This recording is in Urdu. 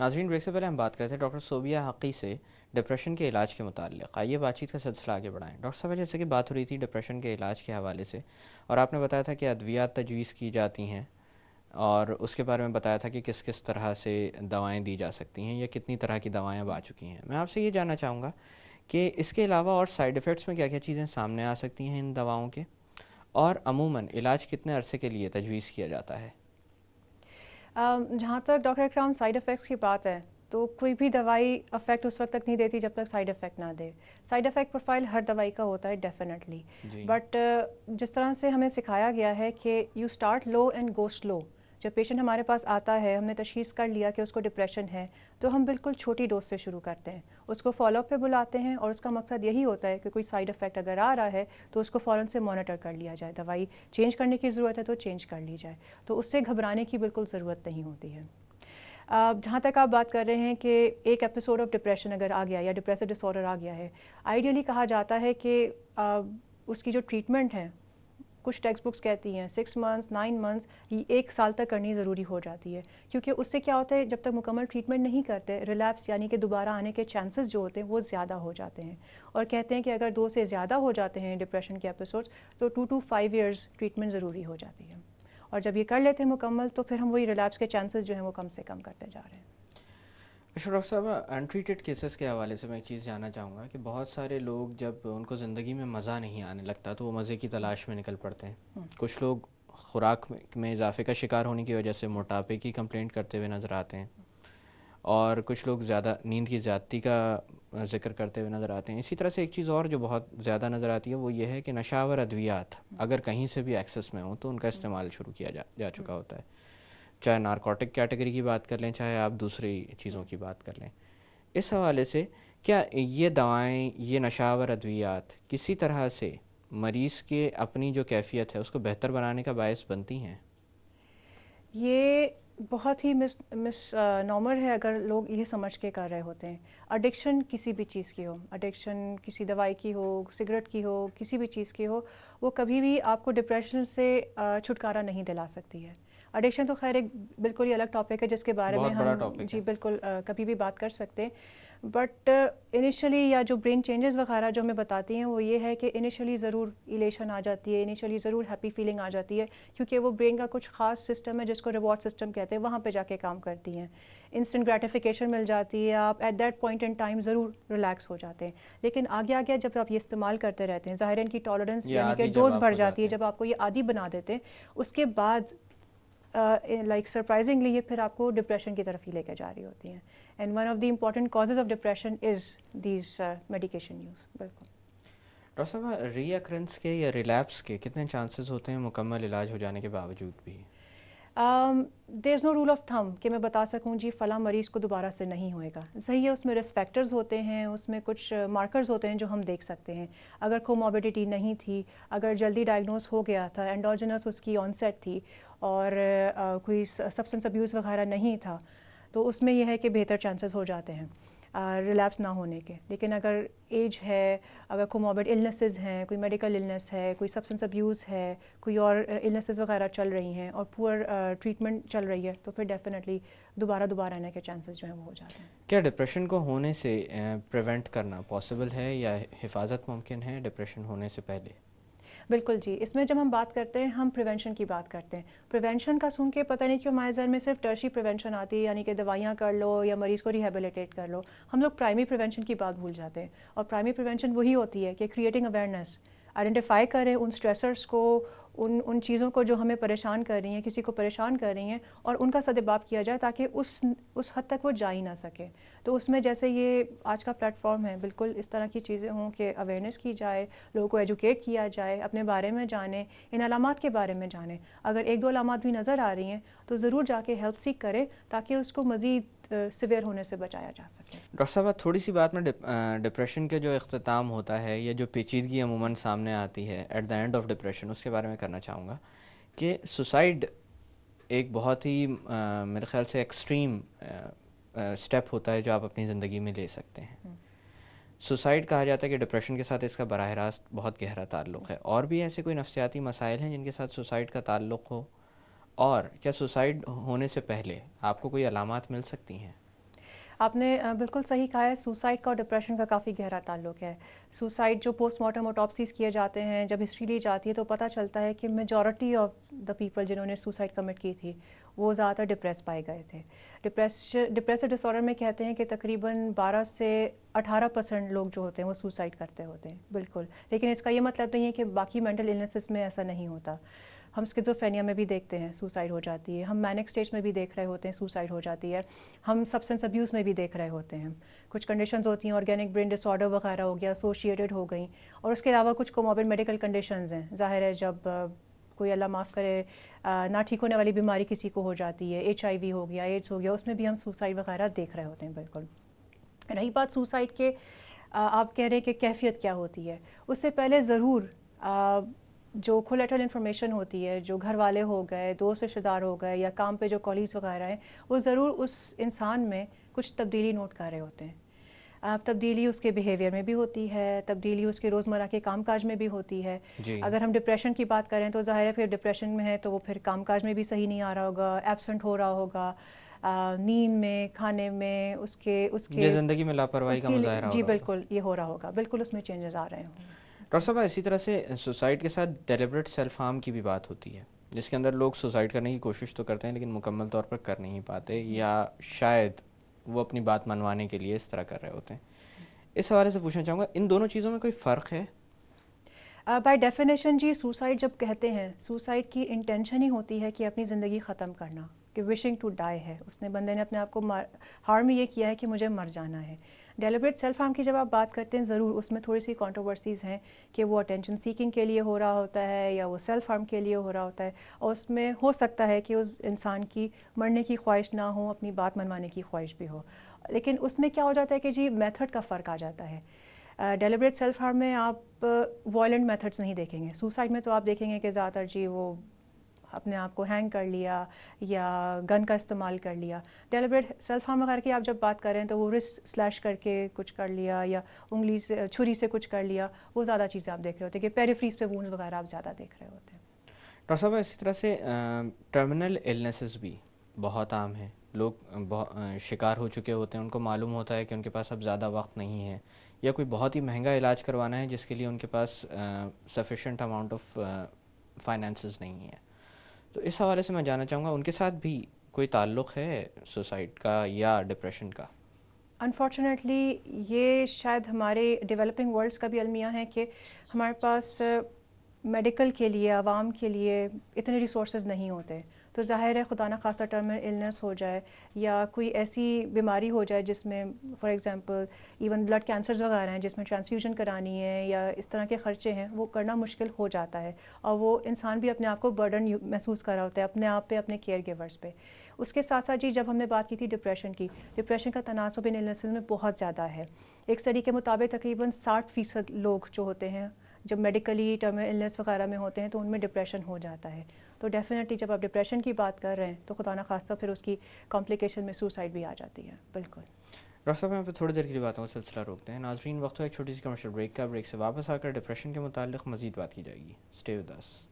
ناظرین بریک سے پہلے ہم بات کرتے ہیں ڈاکٹر صوبیہ حقی سے ڈپریشن کے علاج کے متعلق. آئیے بات چیت کا سلسلہ آگے بڑھائیں. ڈاکٹر صاحب جیسے کہ بات ہو رہی تھی ڈپریشن کے علاج کے حوالے سے, اور آپ نے بتایا تھا کہ ادویات تجویز کی جاتی ہیں, اور اس کے بارے میں بتایا تھا کہ کس کس طرح سے دوائیں دی جا سکتی ہیں یا کتنی طرح کی دوائیں اب آ چکی ہیں. میں آپ سے یہ جاننا چاہوں گا کہ اس کے علاوہ اور سائیڈ ایفیکٹس میں کیا کیا چیزیں سامنے آ سکتی ہیں ان دواؤں کے, اور عموماً علاج کتنے عرصے کے لیے تجویز کیا جاتا ہے؟ جہاں تک ڈاکٹر اکرام سائیڈ افیکٹس کی بات ہے تو کوئی بھی دوائی افیکٹ اس وقت تک نہیں دیتی جب تک سائیڈ افیکٹ نہ دے. سائیڈ افیکٹ پروفائل ہر دوائی کا ہوتا ہے ڈیفینیٹلی, جی بٹ جس طرح سے ہمیں سکھایا گیا ہے کہ you start low and go slow. جب پیشنٹ ہمارے پاس آتا ہے, ہم نے تشخیص کر لیا کہ اس کو ڈپریشن ہے, تو ہم بالکل چھوٹی ڈوز سے شروع کرتے ہیں, اس کو فالو اپ پہ بلاتے ہیں, اور اس کا مقصد یہی ہوتا ہے کہ کوئی سائیڈ افیکٹ اگر آ رہا ہے تو اس کو فوراً سے مانیٹر کر لیا جائے. دوائی چینج کرنے کی ضرورت ہے تو چینج کر لی جائے, تو اس سے گھبرانے کی بالکل ضرورت نہیں ہوتی ہے. جہاں تک آپ بات کر رہے ہیں کہ ایک ایپیسوڈ آف ڈپریشن اگر آ گیا یا ڈپریسو ڈس آرڈر آ گیا ہے, آئیڈیلی کہا جاتا ہے کہ اس کی جو ٹریٹمنٹ ہے, کچھ ٹیکسٹ بکس کہتی ہیں 6 months 9 months, یہ 1 سال تک کرنی ضروری ہو جاتی ہے, کیونکہ اس سے کیا ہوتا ہے جب تک مکمل ٹریٹمنٹ نہیں کرتے ریلیپس یعنی کہ دوبارہ آنے کے چانسز جو ہوتے ہیں وہ زیادہ ہو جاتے ہیں. اور کہتے ہیں کہ اگر 2 سے زیادہ ہو جاتے ہیں ڈپریشن کے ایپیسوڈس تو 2 to 5 years ٹریٹمنٹ ضروری ہو جاتی ہے, اور جب یہ کر لیتے ہیں مکمل تو پھر ہم وہی ریلیپس کے چانسز جو ہیں وہ کم سے کم کرتے جا رہے ہیں. ڈاکٹر صاحب, انٹریٹڈ کیسز کے حوالے سے میں ایک چیز جاننا چاہوں گا کہ بہت سارے لوگ جب ان کو زندگی میں مزہ نہیں آنے لگتا تو وہ مزے کی تلاش میں نکل پڑتے ہیں. کچھ لوگ خوراک میں اضافے کا شکار ہونے کی وجہ سے موٹاپے کی کمپلینٹ کرتے ہوئے نظر آتے ہیں, اور کچھ لوگ زیادہ نیند کی زیادتی کا ذکر کرتے ہوئے نظر آتے ہیں. اسی طرح سے ایک چیز اور جو بہت زیادہ نظر آتی ہے وہ یہ ہے کہ نشہ آور ادویات اگر کہیں سے بھی ایکسس میں ہوں تو ان کا استعمال شروع کیا جا چکا ہوتا ہے, چاہے نارکوٹک کیٹیگری کی بات کر لیں چاہے آپ دوسری چیزوں کی بات کر لیں. اس حوالے سے کیا یہ دوائیں, یہ نشہ آور ادویات کسی طرح سے مریض کے اپنی جو کیفیت ہے اس کو بہتر بنانے کا باعث بنتی ہیں؟ یہ بہت ہی مس نارمل ہے اگر لوگ یہ سمجھ کے کر رہے ہوتے ہیں. اڈکشن کسی بھی چیز کی ہو, اڈکشن کسی دوائی کی ہو, سگریٹ کی ہو, کسی بھی چیز کی ہو, وہ کبھی بھی آپ کو ڈپریشن سے چھٹکارا نہیں دلا سکتی ہے. اڈکشن تو خیر ایک بالکل ہی الگ ٹاپک ہے جس کے بارے میں بہت بڑا ہم ٹاپک ہے. جی بالکل کبھی بھی بات کر سکتے ہیں. بٹ انیشلی یا جو برین چینجز وغیرہ جو ہمیں بتاتی ہیں وہ یہ ہے کہ انیشلی ضرور ایلیشن آ جاتی ہے, انیشلی ضرور ہیپی فیلنگ آ جاتی ہے, کیونکہ وہ برین کا کچھ خاص سسٹم ہے جس کو ریوارڈ سسٹم کہتے ہیں, وہاں پہ جا کے کام کرتی ہیں. انسٹنٹ گریٹیفیکیشن مل جاتی ہے, آپ at that point in time ضرور ریلیکس ہو جاتے ہیں. لیکن آگے آگے جب آپ یہ استعمال کرتے رہتے ہیں, ظاہر ان کی ٹالرنس یہ یعنی کہ عادی جب ڈوز آپ بڑھ ہو جاتی جاتے ہے, ہیں. جب آپ کو یہ عادی بنا دیتے ہیں اس کے بعد لائک سرپرائزنگلی یہ پھر آپ کو ڈپریشن کی طرف ہی لے کے جا رہی ہوتی ہیں. And one of the important causes of depression is these medication use. بالکل ڈاکٹر صاحب, ری اکرنس کے یا ریلیپس کے کتنے چانسز ہوتے ہیں مکمل علاج ہو جانے کے باوجود بھی؟ دیر از نو رول آف تھم کہ میں بتا سکوں جی فلاں مریض کو دوبارہ سے نہیں ہوئے گا. صحیح ہے, اس میں رسک فیکٹرز ہوتے ہیں, اس میں کچھ مارکرز ہوتے ہیں جو ہم دیکھ سکتے ہیں. اگر کوموربیڈیٹی نہیں تھی, اگر جلدی ڈائگنوز ہو گیا تھا, اینڈوجنس اس کی آن سیٹ تھی, اور کوئی سبسٹنس ابیوز وغیرہ نہیں تھا, تو اس میں یہ ہے کہ بہتر چانسز ہو جاتے ہیں ریلیپس نہ ہونے کے. لیکن اگر ایج ہے, اگر کوموربڈ النیسز ہیں, کوئی میڈیکل النیس ہے, کوئی سبسٹنس ابیوز ہے, کوئی اور النیسز وغیرہ چل رہی ہیں اور پور ٹریٹمنٹ چل رہی ہے, تو پھر ڈیفینیٹلی دوبارہ آنے کے چانسز جو ہیں وہ ہو جاتے ہیں. کیا ڈپریشن کو ہونے سے پریونٹ کرنا پاسبل ہے یا حفاظت ممکن ہے ڈپریشن ہونے سے پہلے؟ بالکل جی, اس میں جب ہم بات کرتے ہیں ہم پریونشن کی بات کرتے ہیں. پریونشن کا سن کے پتہ نہیں کیوں ہمارے ذہن میں صرف ٹرشی پریونشن آتی ہے, یعنی کہ دوائیاں کر لو یا مریض کو ریہیبلیٹیٹ کر لو. ہم لوگ پرائمری پریونشن کی بات بھول جاتے ہیں, اور پرائمری پریونشن وہی ہوتی ہے کہ کریٹنگ اویئرنیس, آئیڈینٹیفائی کریں ان اسٹریسرس کو, ان چیزوں کو جو ہمیں پریشان کر رہی ہیں, کسی کو پریشان کر رہی ہیں, اور ان کا سدباب کیا جائے تاکہ اس حد تک وہ جا ہی نہ سکے. تو اس میں جیسے یہ آج کا پلیٹ فارم ہے, بالکل اس طرح کی چیزیں ہوں کہ اویئرنیس کی جائے, لوگوں کو ایجوکیٹ کیا جائے, اپنے بارے میں جانیں, ان علامات کے بارے میں جانیں. اگر 1-2 علامات بھی نظر آ رہی ہیں تو ضرور جا کے ہیلپ سیک کریں تاکہ اس کو مزید سیویئر ہونے سے بچایا جا سکے. ڈاکٹر صاحب, تھوڑی سی بات میں ڈپریشن کے جو اختتام ہوتا ہے یا جو پیچیدگی عموماً سامنے آتی ہے at the end of depression, اس کے بارے میں کرنا چاہوں گا کہ سوسائڈ ایک بہت ہی میرے خیال سے ایکسٹریم اسٹیپ ہوتا ہے جو آپ اپنی زندگی میں لے سکتے ہیں. سوسائڈ کہا جاتا ہے کہ ڈپریشن کے ساتھ اس کا براہ راست بہت گہرا تعلق ہے. اور بھی ایسے کوئی نفسیاتی مسائل ہیں جن کے ساتھ سوسائڈ کا تعلق ہو, اور کیا سوسائڈ ہونے سے پہلے آپ کو کوئی علامات مل سکتی ہیں؟ آپ نے بالکل صحیح کہا ہے، سوسائڈ کا اور ڈپریشن کا کافی گہرا تعلق ہے. سوسائڈ جو پوسٹ مارٹم اوٹوپسیز کیے جاتے ہیں، جب ہسٹری لی جاتی ہے تو پتہ چلتا ہے کہ میجورٹی آف دا پیپل جنہوں نے سوسائڈ کمٹ کی تھی وہ زیادہ تر ڈپریس پائے گئے تھے. ڈپریسو ڈس آرڈر میں کہتے ہیں کہ تقریباً 12 سے 18% لوگ جو ہوتے ہیں وہ سوسائڈ کرتے ہوتے ہیں. بالکل، لیکن اس کا یہ مطلب نہیں ہے کہ باقی مینٹل النیسز میں ایسا نہیں ہوتا. ہم اسکیزوفرینیا میں بھی دیکھتے ہیں سوسائڈ ہو جاتی ہے، ہم مینک اسٹیج میں بھی دیکھ رہے ہوتے ہیں سوسائڈ ہو جاتی ہے، ہم سبسٹنس ابیوز میں بھی دیکھ رہے ہوتے ہیں. کچھ کنڈیشنز ہوتی ہیں، آرگینک برین ڈس آرڈر وغیرہ ہو گیا، ایسوشیٹڈ ہو گئیں. اور اس کے علاوہ کچھ کوموربڈ میڈیکل کنڈیشنز ہیں. ظاہر ہے جب کوئی اللہ معاف کرے نہ ٹھیک ہونے والی بیماری کسی کو ہو جاتی ہے، HIV ہو گیا، ایڈس ہو گیا، اس میں بھی ہم سوسائڈ وغیرہ دیکھ رہے ہوتے ہیں. بالکل. رہی بات سوسائڈ کے، آپ کہہ رہے ہیں کہ کیفیت کیا ہوتی ہے، اس سے پہلے ضرور جو کولیٹرل انفارمیشن ہوتی ہے، جو گھر والے ہو گئے، دوست رشتہ دار ہو گئے، یا کام پہ جو کالیگز وغیرہ ہیں، وہ ضرور اس انسان میں کچھ تبدیلی نوٹ کر رہے ہوتے ہیں. تبدیلی اس کے بیہیویئر میں بھی ہوتی ہے، تبدیلی اس کے روزمرہ کے کام کاج میں بھی ہوتی ہے. جی. اگر ہم ڈپریشن کی بات کریں تو ظاہر ہے پھر ڈپریشن میں ہے تو وہ پھر کام کاج میں بھی صحیح نہیں آ رہا ہوگا، ایبسنٹ ہو رہا ہوگا، نیند میں، کھانے میں، اس کے یہ زندگی میں لاپرواہی کا مظاہرہ ہو جی رہا ہوگا. بالکل یہ ہو رہا ہوگا. بالکل اس میں چینجز آ رہے ہوں. ڈاکٹر صاحب اسی طرح سے سوسائڈ کے ساتھ ڈیلیبریٹ سیلف ہارم کی بھی بات ہوتی ہے، جس کے اندر لوگ سوسائڈ کرنے کی کوشش تو کرتے ہیں لیکن مکمل طور پر کر نہیں پاتے، یا شاید وہ اپنی بات منوانے کے لیے اس طرح کر رہے ہوتے ہیں. اس حوالے سے پوچھنا چاہوں گا، ان دونوں چیزوں میں کوئی فرق ہے؟ بائی ڈیفینیشن جی، سوسائڈ جب کہتے ہیں، سوسائڈ کی انٹینشن ہی ہوتی ہے کہ اپنی زندگی ختم کرنا، کہ وشنگ ٹو ڈائی ہے. اس نے بندے نے اپنے آپ کو ہارم یہ کیا ہے کہ مجھے مر جانا ہے. ڈیلیبریٹ سیلف ہارم کی جب آپ بات کرتے ہیں، ضرور اس میں تھوڑی سی کانٹروورسیز ہیں کہ وہ اٹینشن سیکنگ کے لیے ہو رہا ہوتا ہے یا وہ سیلف ہارم کے لیے ہو رہا ہوتا ہے. اور اس میں ہو سکتا ہے کہ اس انسان کی مرنے کی خواہش نہ ہو، اپنی بات منوانے کی خواہش بھی ہو. لیکن اس میں کیا ہو جاتا ہے کہ جی میتھڈ کا فرق آ جاتا ہے. ڈیلیبریٹ سیلف ہارم میں آپ وائلنٹ میتھڈس نہیں دیکھیں گے. سوسائڈ میں تو آپ دیکھیں گے کہ زیادہ تر جی وہ اپنے آپ کو ہینگ کر لیا یا گن کا استعمال کر لیا. ڈیلیبریٹ سیلف ہارم وغیرہ کی آپ جب بات کریں تو وہ رسٹ سلیش کر کے کچھ کر لیا یا انگلی سے چھری سے کچھ کر لیا، وہ زیادہ چیزیں آپ دیکھ رہے ہوتے ہیں کہ پیریفریز پہ وونڈز وغیرہ آپ زیادہ دیکھ رہے ہوتے ہیں. ڈاکٹر صاحب اسی طرح سے ٹرمینل ایلنیسز بھی بہت عام ہیں. لوگ شکار ہو چکے ہوتے ہیں، ان کو معلوم ہوتا ہے کہ ان کے پاس اب زیادہ وقت نہیں ہے، یا کوئی بہت ہی مہنگا علاج کروانا ہے جس کے لیے ان کے پاس سفیشینٹ اماؤنٹ آف فائنینسز نہیں ہے. تو اس حوالے سے میں جاننا چاہوں گا، ان کے ساتھ بھی کوئی تعلق ہے سوسائڈ کا یا ڈپریشن کا؟ انفارچونیٹلی یہ شاید ہمارے ڈیولپنگ ورلڈس کا بھی المیہ ہے کہ ہمارے پاس میڈیکل کے لیے، عوام کے لیے اتنے ریسورسز نہیں ہوتے. تو ظاہر ہے خدا نہ خاصہ ٹرمینل النس ہو جائے یا کوئی ایسی بیماری ہو جائے جس میں for example even blood cancers وغیرہ ہیں جس میں ٹرانسفیوژن کرانی ہے یا اس طرح کے خرچے ہیں، وہ کرنا مشکل ہو جاتا ہے. اور وہ انسان بھی اپنے آپ کو برڈن محسوس کر رہا ہوتا ہے اپنے آپ پہ، اپنے کیئر گیورس پہ. اس کے ساتھ ساتھ جی جب ہم نے بات کی تھی ڈپریشن کی، ڈپریشن کا تناسب ان النسز میں بہت زیادہ ہے. ایک اسٹڈی کے مطابق تقریباً 60% لوگ جو ہوتے ہیں جب میڈیکلی ٹرمینل النس وغیرہ میں ہوتے ہیں تو ان میں ڈپریشن ہو جاتا ہے. تو ڈیفینیٹلی جب آپ ڈپریشن کی بات کر رہے ہیں تو خدا نہ خواستہ پھر اس کی کمپلیکیشن میں سوسائڈ بھی آ جاتی ہے. بالکل. ڈاکٹر صاحب یہاں پہ تھوڑی دیر کے لیے باتوں کا سلسلہ روکتے ہیں. ناظرین وقت ہو ایک چھوٹی سی کمرشل بریک کا. بریک سے واپس آ کر ڈپریشن کے متعلق مزید بات کی جائے گی. Stay with us.